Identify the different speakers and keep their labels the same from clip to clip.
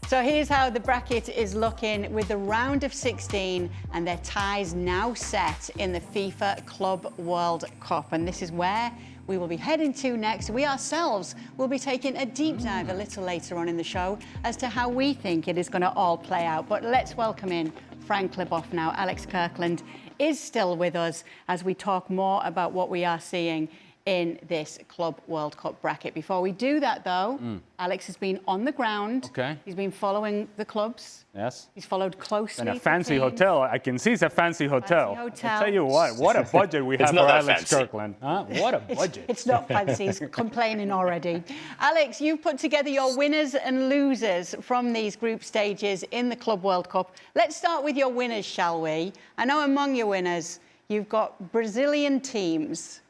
Speaker 1: So here's how the bracket is looking with the round of 16 and their ties now set in the FIFA Club World Cup. And this is where we will be heading to next. We ourselves will be taking a deep dive a little later on in the show as to how we think it is going to all play out. But let's welcome in Frank Leboff now. Alex Kirkland is still with us as we talk more about what we are seeing in this Club World Cup bracket. Before we do that, though, Alex has been on the ground.
Speaker 2: Okay.
Speaker 1: He's been following the clubs.
Speaker 2: Yes.
Speaker 1: He's followed closely.
Speaker 2: And a fancy hotel. I can see it's a fancy hotel.
Speaker 1: Fancy hotel.
Speaker 2: I'll tell you what a budget we have for Alex Kirkland. Huh? What a budget.
Speaker 1: It's not fancy. He's complaining already. Alex, you've put together your winners and losers from these group stages in the Club World Cup. Let's start with your winners, shall we? I know among your winners, you've got Brazilian teams.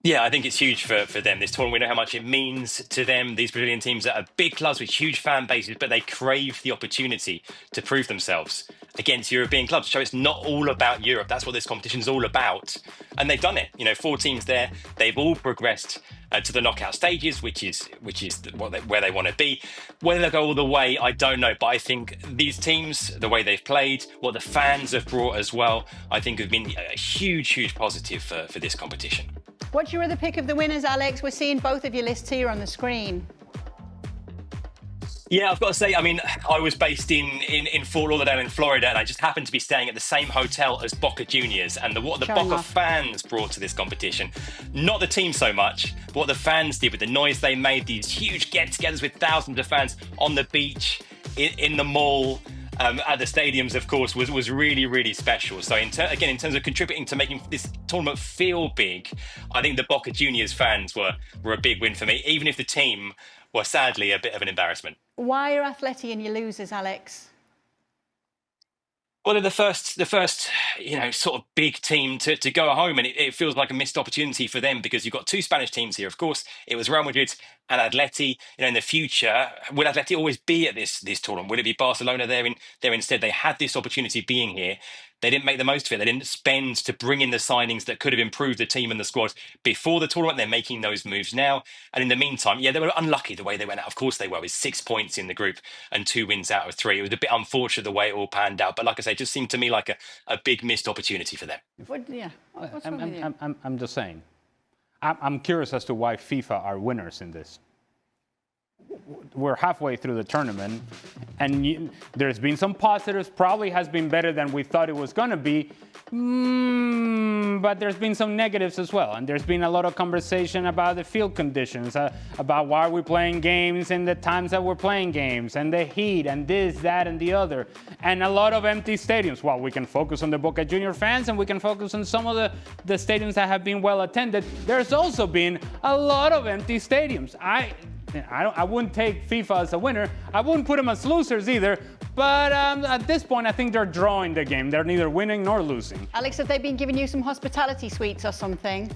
Speaker 3: Yeah, I think it's huge for them, this tournament. We know how much it means to them. These Brazilian teams are big clubs with huge fan bases, but they crave the opportunity to prove themselves against European clubs. So it's not all about Europe. That's what this competition is all about. And they've done it. You know, 4 teams there. They've all progressed to the knockout stages, which is where they want to be. Whether they'll go all the way, I don't know. But I think these teams, the way they've played, what the fans have brought as well, I think have been a huge positive for this competition.
Speaker 1: What's your other pick of the winners, Alex? We're seeing both of your lists here on the screen.
Speaker 3: Yeah, I've got to say, I mean, I was based in Fort Lauderdale in Florida, and I just happened to be staying at the same hotel as Boca Juniors. And what the Boca fans brought to this competition, not the team so much, but what the fans did with the noise they made, these huge get-togethers with thousands of fans on the beach, in the mall, at the stadiums, of course, was really special. So in terms of contributing to making this tournament feel big, I think the Boca Juniors fans were a big win for me, even if the team were sadly a bit of an embarrassment.
Speaker 1: Why are Atleti and your losers, Alex?
Speaker 3: Well, they're the first, sort of big team to go home, and it feels like a missed opportunity for them because you've got 2 Spanish teams here. Of course, it was Real Madrid and Atleti. You know, in the future, will Atleti always be at this tournament? Will it be Barcelona there instead? They had this opportunity being here. They didn't make the most of it. They didn't spend to bring in the signings that could have improved the team and the squad before the tournament. They're making those moves now. And in the meantime, yeah, they were unlucky the way they went out. Of course they were, with 6 points in the group and 2 wins out of 3. It was a bit unfortunate the way it all panned out. But like I say, it just seemed to me like a big missed opportunity for them.
Speaker 2: I'm just saying. I'm curious as to why FIFA are winners in this. We're halfway through the tournament, and there's been some positives. Probably has been better than we thought it was going to be, but there's been some negatives as well. And there's been a lot of conversation about the field conditions, about why we're playing games and the times that we're playing games, and the heat, and this, that, and the other, and a lot of empty stadiums. Well, we can focus on the Boca Junior fans, and we can focus on some of the stadiums that have been well attended. There's also been a lot of empty stadiums. I wouldn't take FIFA as a winner. I wouldn't put them as losers either. But at this point, I think they're drawing the game. They're neither winning nor losing.
Speaker 1: Alex, have they been giving you some hospitality suites or something?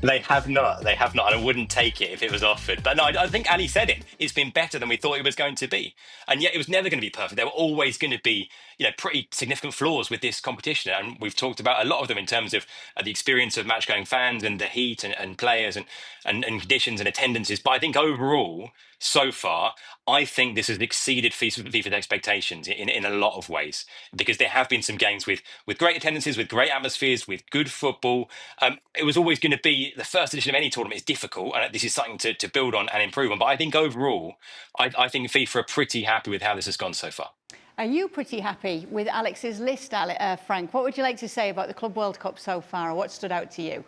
Speaker 3: They have not, and I wouldn't take it if it was offered. But no, I think Ali said it. It's been better than we thought it was going to be. And yet it was never going to be perfect. There were always going to be, pretty significant flaws with this competition. And we've talked about a lot of them in terms of the experience of match-going fans and the heat and players and conditions and attendances. But I think overall, so far, I think this has exceeded FIFA's expectations in a lot of ways, because there have been some games with great attendances, with great atmospheres, with good football. It was always going to be the first edition of any tournament is difficult, and this is something to build on and improve on. But I think overall, I think FIFA are pretty happy with how this has gone so far.
Speaker 1: Are you pretty happy with Alex's list, Frank? What would you like to say about the Club World Cup so far, or what stood out to you?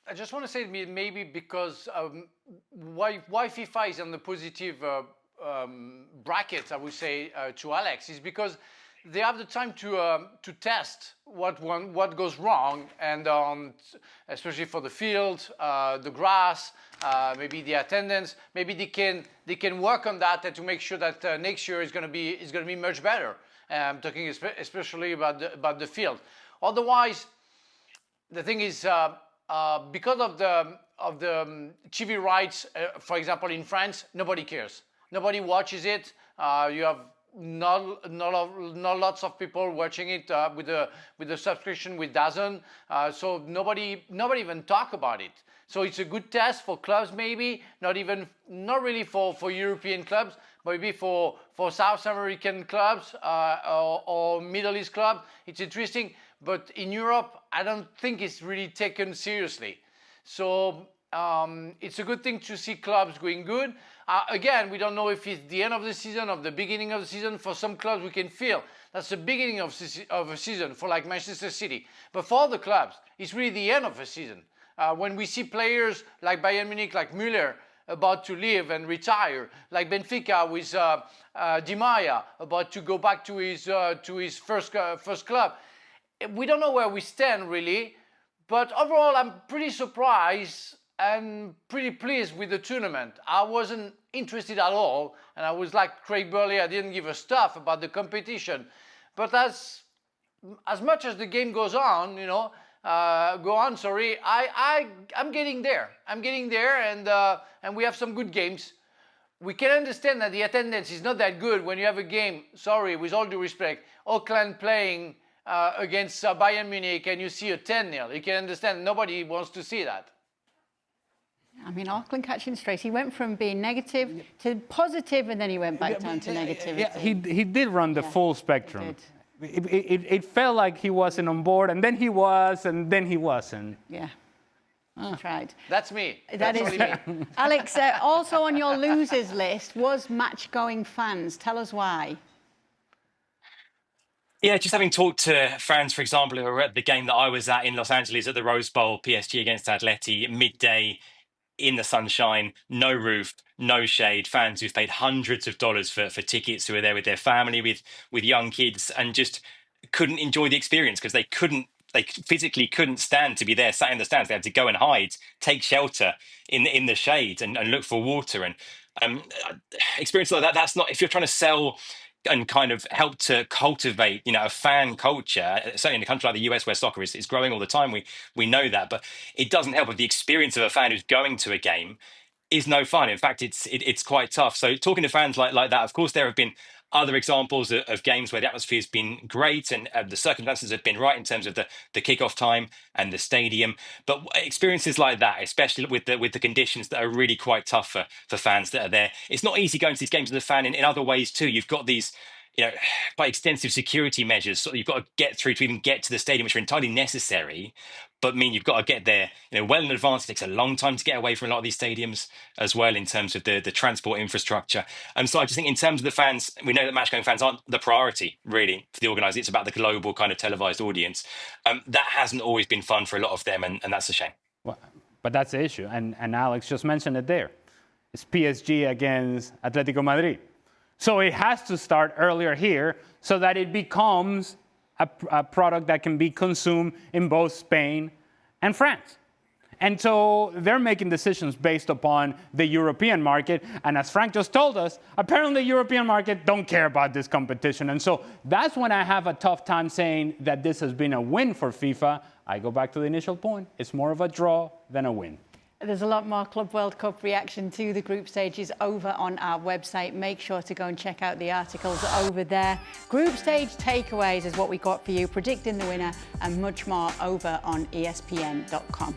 Speaker 4: I just want to say maybe because why FIFA is on the positive bracket, I would say, to Alex, is because they have the time to test what goes wrong, and especially for the field, the grass, maybe the attendance. Maybe they can work on that and to make sure that next year is going to be much better. I'm talking especially about the field. Otherwise, the thing is, because of the TV rights, for example, in France, nobody cares. Nobody watches it. You have not lots of people watching it with the subscription with DAZN. So nobody even talk about it. So it's a good test for clubs, maybe not really for European clubs, maybe for South American clubs or Middle East clubs. It's interesting, but in Europe, I don't think it's really taken seriously. So it's a good thing to see clubs going good. Again, we don't know if it's the end of the season or the beginning of the season. For some clubs, we can feel that's the beginning of a season for like Manchester City. But for other clubs, it's really the end of a season. When we see players like Bayern Munich, like Müller, about to leave and retire, like Benfica with Di Maria about to go back to his first club, we don't know where we stand really. But overall, I'm pretty surprised and pretty pleased with the tournament. I wasn't interested at all, and I was like Craig Burley, I didn't give a stuff about the competition. But as much as the game goes on, I'm getting there. And we have some good games. We can understand that the attendance is not that good when you have a game, sorry, with all due respect, Auckland playing against Bayern Munich and you see a 10-0. You can understand nobody wants to see that.
Speaker 1: I mean, Auckland catching straight. He went from being negative to positive, and then he went back down to negativity.
Speaker 2: Yeah, he did run the full spectrum. It felt like he wasn't on board, and then he was, and then he wasn't.
Speaker 1: Yeah. Tried.
Speaker 4: That's me.
Speaker 1: That is me. Alex, also on your losers list was match-going fans. Tell us why.
Speaker 3: Yeah, just having talked to fans, for example, who were at the game that I was at in Los Angeles at the Rose Bowl, PSG against Atleti, midday in the sunshine, no roof, no shade, fans who've paid hundreds of dollars for tickets, who are there with their family, with young kids, and just couldn't enjoy the experience because they physically couldn't stand to be there, sat in the stands. They had to go and hide, take shelter in the shade and look for water. And experience like that, that's not, if you're trying to sell and kind of help to cultivate, a fan culture, certainly in a country like the US where soccer is growing all the time, we know that, but it doesn't help if the experience of a fan who's going to a game is no fun. In fact, it's quite tough. So talking to fans like that, of course, there have been other examples of games where the atmosphere has been great and the circumstances have been right in terms of the kickoff time and the stadium. But experiences like that, especially with the conditions that are really quite tough for fans that are there, it's not easy going to these games as a fan in other ways too. You've got these, by extensive security measures, so you've got to get through to even get to the stadium, which are entirely necessary, but mean you've got to get there, well in advance. It takes a long time to get away from a lot of these stadiums as well in terms of the transport infrastructure. And so I just think in terms of the fans, we know that match-going fans aren't the priority really for the organisers. It's about the global kind of televised audience. That hasn't always been fun for a lot of them, and that's a shame.
Speaker 2: Well, but that's the issue, and Alex just mentioned it there. It's PSG against Atletico Madrid. So it has to start earlier here so that it becomes a product that can be consumed in both Spain and France. And so they're making decisions based upon the European market. And as Frank just told us, apparently the European market don't care about this competition. And so that's when I have a tough time saying that this has been a win for FIFA. I go back to the initial point. It's more of a draw than a win.
Speaker 1: There's a lot more Club World Cup reaction to the group stages over on our website. Make sure to go and check out the articles over there. Group stage takeaways is what we got for you, predicting the winner and much more over on ESPN.com.